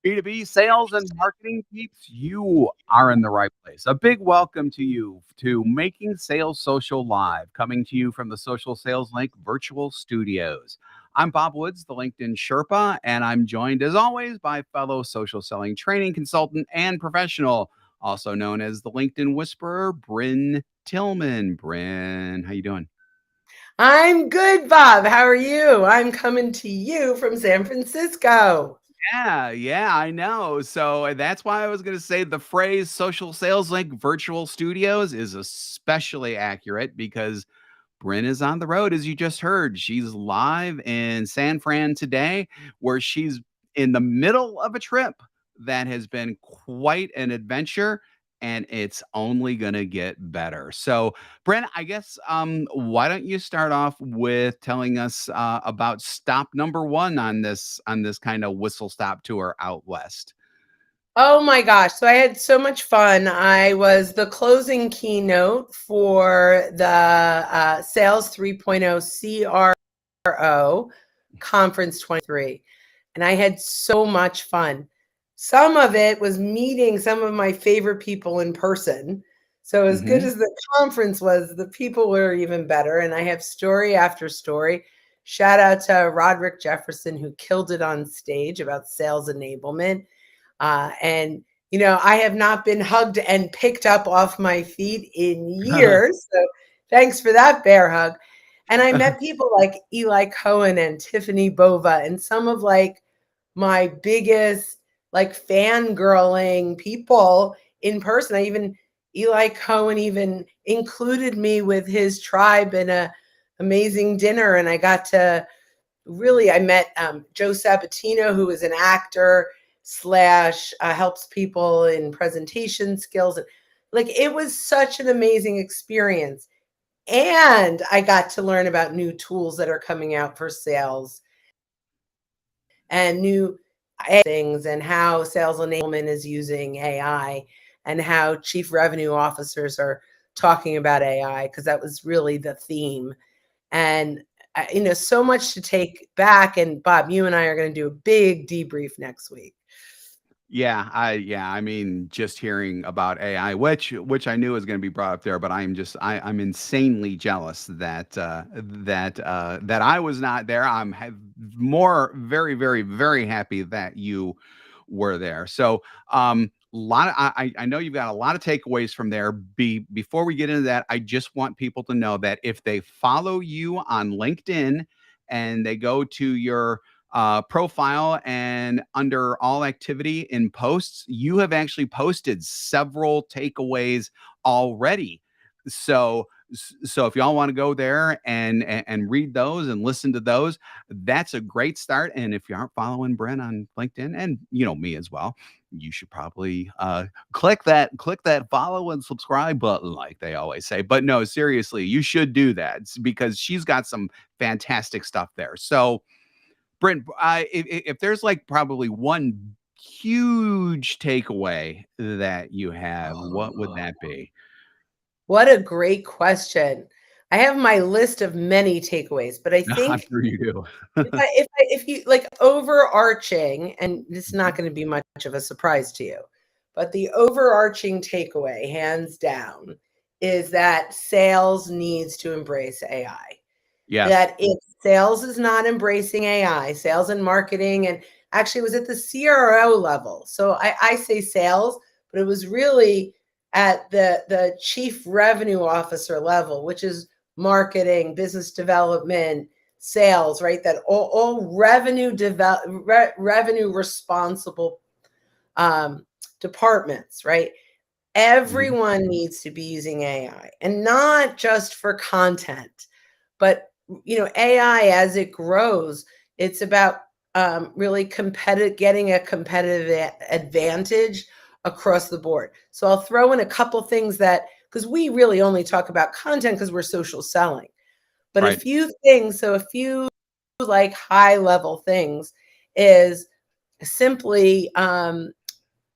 B2B sales and marketing peeps, you are in the right place. A big welcome to you to Making Sales Social Live, coming to you from the Social Sales Link virtual studios. I'm Bob Woods, the LinkedIn Sherpa, and I'm joined as always by fellow social selling training consultant and professional, also known as the LinkedIn Whisperer, Bryn Tillman. Bryn, how you doing? I'm good, Bob. How are you? I'm coming to you from San Francisco. Yeah, I know. So that's why I was going to say the phrase social sales link virtual studios is especially accurate because Bryn is on the road, as you just heard. She's live in San Fran today, where she's in the middle of a trip that has been quite an adventure, and it's only going to get better. So, Bryn, I guess why don't you start off with telling us about stop number one on this kind of whistle stop tour out west? Oh my gosh. So I had so much fun. I was the closing keynote for the Sales 3.0 CRO Conference 23. And I had so much fun. Some of it was meeting some of my favorite people in person. So as good Hmm. as the conference was, the people were even better. And I have story after story. Shout out to Roderick Jefferson, who killed it on stage about sales enablement. And, I have not been hugged and picked up off my feet in years. So thanks for that bear hug. And I met people like Eli Cohen and Tiffany Bova and some of like my biggest like fangirling people in person. Eli Cohen even included me with his tribe in a amazing dinner. And I got to I met Joe Sabatino, who is an actor slash helps people in presentation skills. Like it was such an amazing experience. And I got to learn about new tools that are coming out for sales and new things and how sales enablement is using AI and how chief revenue officers are talking about AI because that was really the theme. And so much to take back. And Bob, you and I are going to do a big debrief next week. I mean, just hearing about AI, which I knew was going to be brought up there, but I'm insanely jealous that I was not there. More very happy that you were there. So lot of, I know you've got a lot of takeaways from there. Before we get into that, I just want people to know that if they follow you on LinkedIn and they go to your profile and under all activity in posts, you have actually posted several takeaways already. So so if y'all want to go there and read those and listen to those, that's a great start. And if you aren't following Brent on LinkedIn, and you know me as well, you should probably click that follow and subscribe button, like they always say. But no, seriously, you should do that because she's got some fantastic stuff there. So Brent, if there's like probably one huge takeaway that you have, what would that be? What a great question. I have my list of many takeaways, but I I'm think sure you do. if you like overarching, and it's not going to be much of a surprise to you, but the overarching takeaway, hands down, is that sales needs to embrace AI. Yes. That if sales is not embracing AI, sales and marketing, and actually it was at the CRO level. So I say sales, but it was really at the chief revenue officer level, which is marketing, business development, sales, right? That all revenue responsible departments, right? Mhm. Everyone needs to be using AI and not just for content, but AI as it grows, it's about really getting a competitive advantage across the board. So I'll throw in a couple things that because we really only talk about content because we're social selling, but a Right. few things. So a few like high level things is simply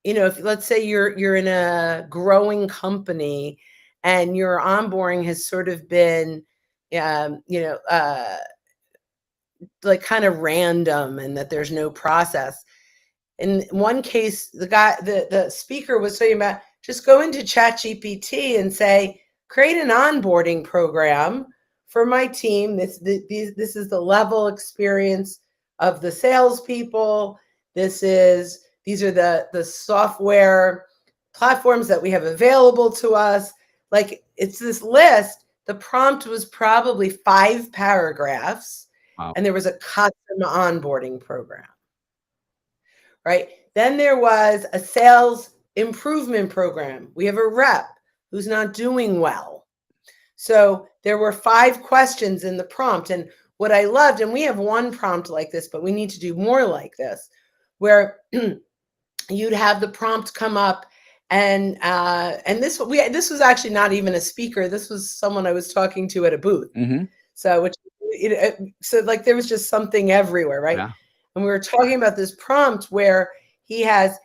if let's say you're in a growing company and your onboarding has sort of been um, you know uh, like kind of random and that there's no process, In one case, the speaker was talking about just go into ChatGPT and say, create an onboarding program for my team. This is the level experience of the salespeople. These are the software platforms that we have available to us. Like, it's this list. The prompt was probably 5 paragraphs, Wow. and there was a custom onboarding program. Right? Then there was a sales improvement program. We have a rep who's not doing well. So there were 5 questions in the prompt. And what I loved, and we have one prompt like this, but we need to do more like this, where you'd have the prompt come up, and this was actually not even a speaker. This was someone I was talking to at a booth. Mm-hmm. So like there was just something everywhere, right? Yeah. And we were talking about this prompt where he has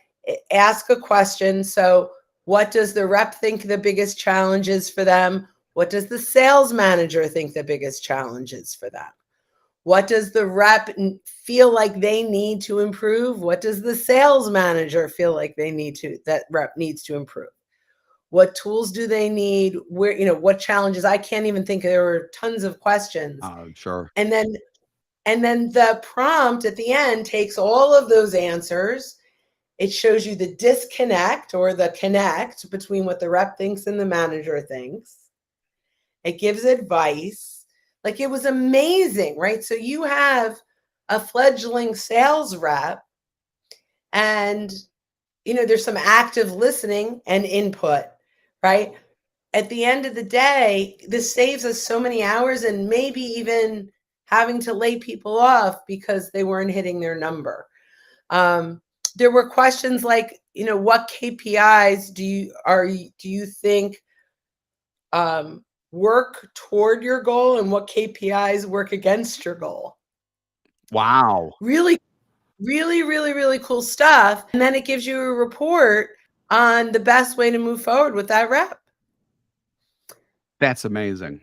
ask a question. So what does the rep think the biggest challenge is for them? What does the sales manager think the biggest challenge is for them? What does the rep feel like they need to improve? What does the sales manager feel like that rep needs to improve? What tools do they need? Where, what challenges? I can't even think. There were tons of questions. Sure. And then the prompt at the end takes all of those answers. It shows you the disconnect or the connect between what the rep thinks and the manager thinks. It gives advice. Like, it was amazing, right? So you have a fledgling sales rep, and, there's some active listening and input, right? At the end of the day, this saves us so many hours, and maybe even having to lay people off because they weren't hitting their number. There were questions like, what KPIs do you think work toward your goal, and what KPIs work against your goal? Wow. Really, really, really, really cool stuff. And then it gives you a report on the best way to move forward with that rep. That's amazing.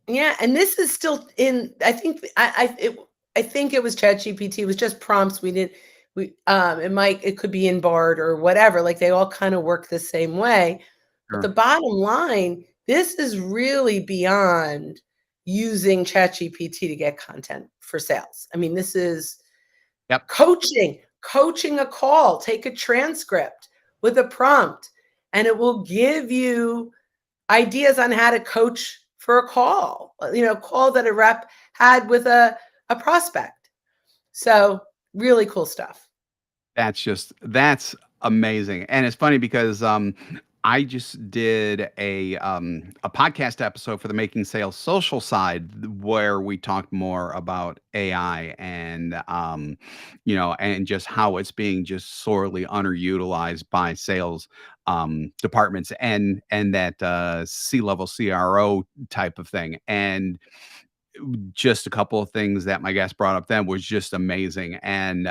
Yeah, and this is still in. I think it was ChatGPT. It was just prompts. It could be in Bard or whatever. Like, they all kind of work the same way. Sure. But the bottom line, this is really beyond using ChatGPT to get content for sales. I mean, this is coaching a call. Take a transcript with a prompt, and it will give you ideas on how to coach for a call, call that a rep had with a prospect. So really cool stuff. That's amazing. And it's funny because I just did a podcast episode for the Making Sales Social side where we talked more about AI and and just how it's being just sorely underutilized by sales departments and that C-level CRO type of thing. And just a couple of things that my guest brought up then was just amazing. And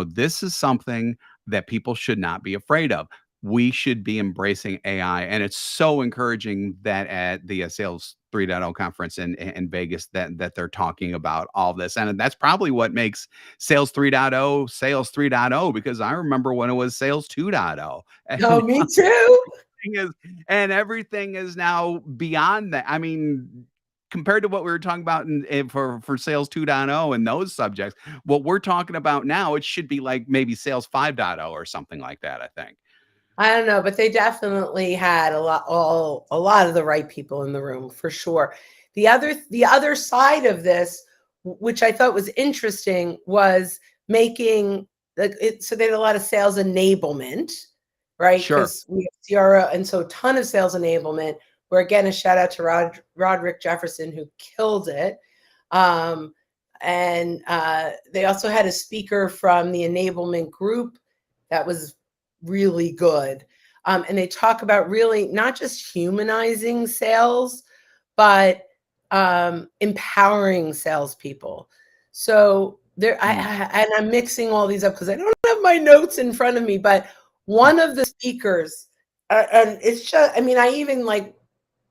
this is something that people should not be afraid of. We should be embracing AI, and it's so encouraging that at the Sales 3.0 conference in Vegas that they're talking about all this. And that's probably what makes Sales 3.0 because I remember when it was Sales 2.0. Oh, me too. And everything is now beyond that. I mean, compared to what we were talking about for Sales 2.0 and those subjects, what we're talking about now, it should be like maybe Sales 5.0 or something like that, I think. I don't know, but they definitely had a lot of the right people in the room, for sure. The other side of this, which I thought was interesting, was making so they had a lot of sales enablement, right? Sure. Because we have CRO, and so a ton of sales enablement. Where, again, a shout out to Roderick Jefferson, who killed it. And they also had a speaker from the enablement group that was really good. And they talk about really not just humanizing sales, but empowering salespeople. So and I'm mixing all these up because I don't have my notes in front of me, but one of the speakers, and it's just, I mean, I even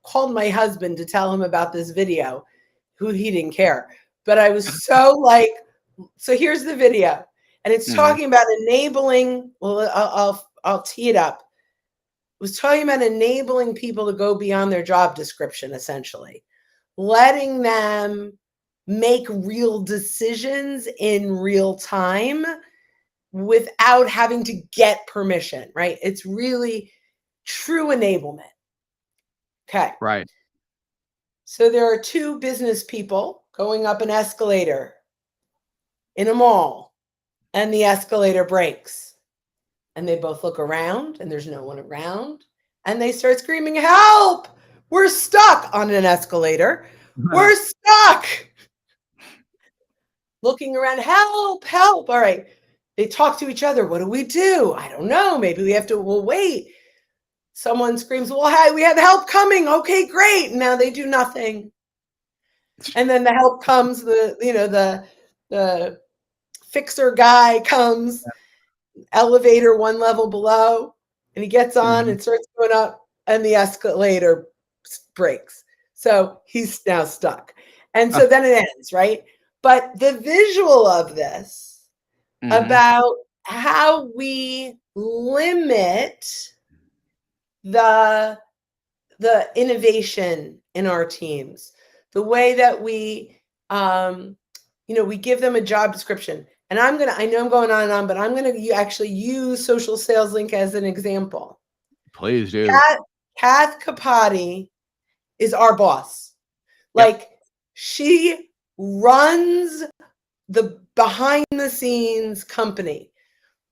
called my husband to tell him about this video, who he didn't care. But I was so so here's the video. And it's Hmm. talking about enabling, well, I'll tee it up. It was talking about enabling people to go beyond their job description, essentially, letting them make real decisions in real time without having to get permission, right? It's really true enablement. Okay. Right. So there are two business people going up an escalator in a mall, and the escalator breaks. And they both look around, and there's no one around. And they start screaming, "Help! We're stuck on an escalator. We're stuck!" Looking around, "Help! Help!" All right. They talk to each other. What do we do? I don't know. Maybe we have to, we'll wait. Someone screams, "Well, hey, we have help coming." Okay, great. Now they do nothing. And then the help comes, the fixer guy comes, elevator one level below, and he gets on Mhm. and starts going up, and the escalator breaks. So he's now stuck. And so then it ends, right? But the visual of this Mhm. about how we limit the innovation in our teams, the way that we give them a job description. And I know I'm going on and on, but I'm gonna actually use Social Sales Link as an example. Please do. Kath Kapati is our boss. Yep. Like, she runs the behind the scenes company,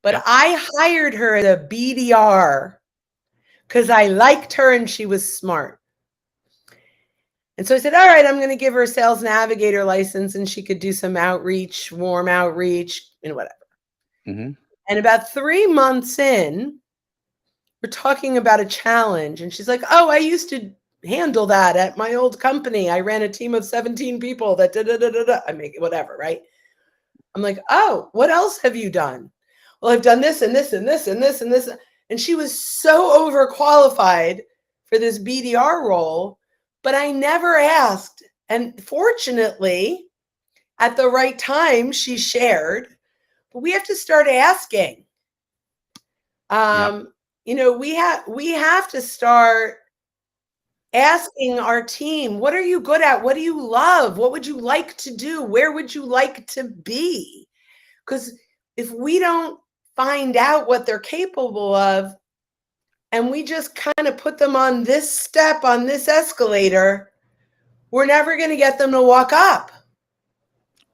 but Yep. I hired her as a BDR because I liked her and she was smart. And so I said, all right, I'm going to give her a sales navigator license and she could do some outreach, warm outreach, whatever. Mhm. And about 3 months in, we're talking about a challenge. And she's like, oh, I used to handle that at my old company. I ran a team of 17 people that I make it, whatever, right? I'm like, oh, what else have you done? Well, I've done this and this and this and this and this. And she was so overqualified for this BDR role, but I never asked. And fortunately, at the right time, she shared. But we have to start asking. Yep. We have to start asking our team, what are you good at? What do you love? What would you like to do? Where would you like to be? Because if we don't find out what they're capable of, and we just kind of put them on this step, on this escalator, we're never going to get them to walk up.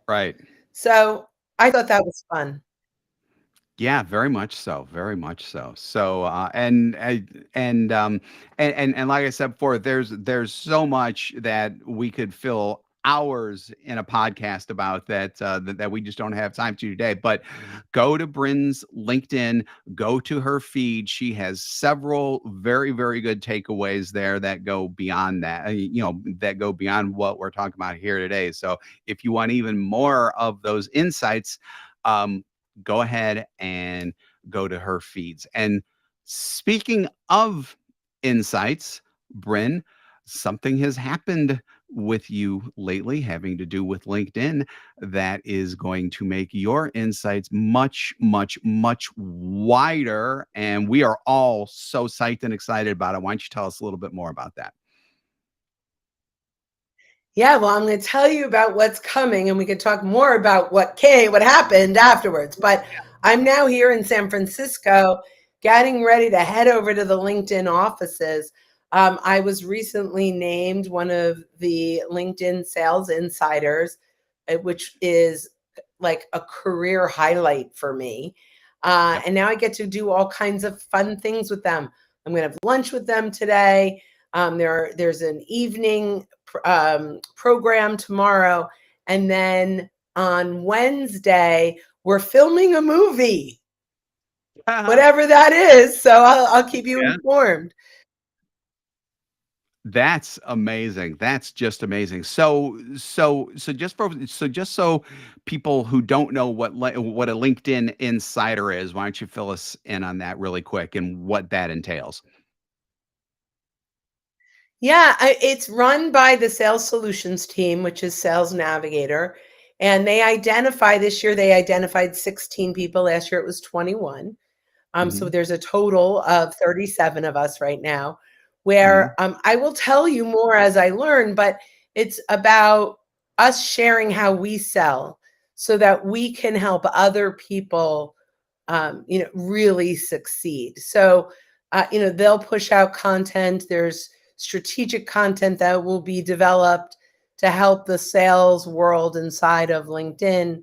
Right. So I thought that was fun. Yeah, very much so, very much so. So, and like I said before, there's so much that we could fill hours in a podcast about that we just don't have time to today. But go to Bryn's LinkedIn, go to her feed. She has several very, very good takeaways there that go beyond that, that go beyond what we're talking about here today. So, if you want even more of those insights, go ahead and go to her feeds. And speaking of insights, Bryn, something has happened with you lately having to do with LinkedIn that is going to make your insights much, much, much wider. And we are all so psyched and excited about it. Why don't you tell us a little bit more about that? Yeah, well, I'm going to tell you about what's coming, and we could talk more about what happened afterwards. But I'm now here in San Francisco, getting ready to head over to the LinkedIn offices. I was recently named one of the LinkedIn Sales Insiders, which is like a career highlight for me. Yep. And now I get to do all kinds of fun things with them. I'm going to have lunch with them today. There's an evening program tomorrow, and then on Wednesday we're filming a movie, whatever that is. So I'll keep you Yeah. informed. That's amazing. That's just amazing. So just so people who don't know what a LinkedIn insider is, why don't you fill us in on that really quick and what that entails? Yeah, it's run by the Sales Solutions team, which is Sales Navigator. And this year they identified 16 people. Last year it was 21. So Mhm. there's a total of 37 of us right now, Mhm. where I will tell you more as I learn, but it's about us sharing how we sell so that we can help other people, really succeed. So, they'll push out content. There's strategic content that will be developed to help the sales world inside of LinkedIn.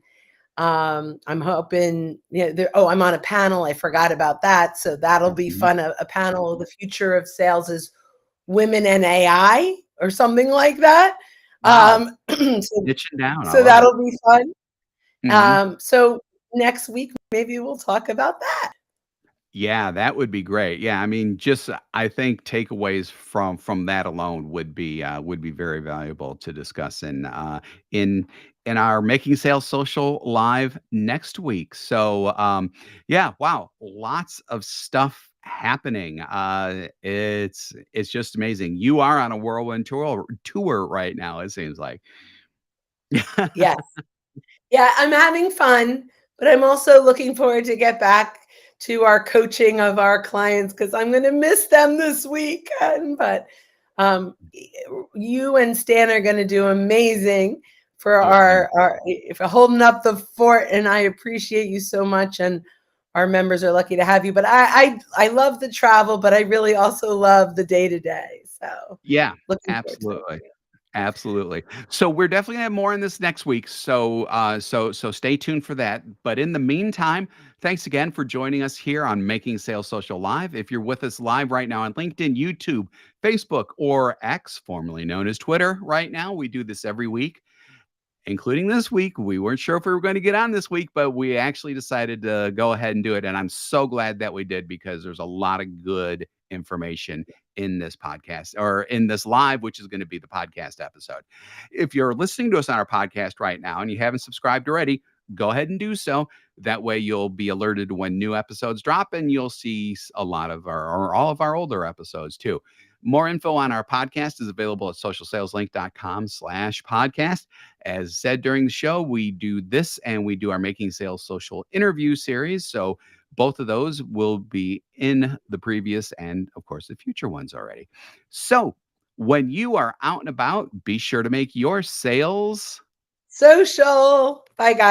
I'm hoping, I'm on a panel. I forgot about that. So that'll be Mhm. fun. A panel, the future of sales is women and AI or something like that. Wow. So, Niching down. I so love it. that'll be fun. Mhm. So next week, maybe we'll talk about that. Yeah, that would be great. Yeah, I mean, just I think takeaways from that alone would be very valuable to discuss in in our Making Sales Social live next week. So, yeah, wow, lots of stuff happening. It's just amazing. You are on a whirlwind tour right now. It seems like. Yes. Yeah, I'm having fun, but I'm also looking forward to get back to our coaching of our clients because I'm going to miss them this week. But you and Stan are going to do amazing for Oh, thank our for holding up the fort, and I appreciate you so much. And our members are lucky to have you. But I love the travel, but I really also love the day to day. So Yeah, looking forward to absolutely. it. Absolutely. So we're definitely gonna have more on this next week. So so stay tuned for that. But in the meantime, thanks again for joining us here on Making Sales Social Live. If you're with us live right now on LinkedIn, YouTube, Facebook, or X, formerly known as Twitter, right now, we do this every week, including this week. We weren't sure if we were going to get on this week, but we actually decided to go ahead and do it. And I'm so glad that we did because there's a lot of good information in this podcast or in this live, which is going to be the podcast episode. If you're listening to us on our podcast right now and you haven't subscribed already, go ahead and do so. That way you'll be alerted when new episodes drop and you'll see a lot of our or all of our older episodes too. More info on our podcast is available at socialsaleslink.com/podcast. As said during the show, we do this and we do our Making Sales Social interview series. So both of those will be in the previous and, of course, the future ones already. So when you are out and about, be sure to make your sales Social. Bye, guys.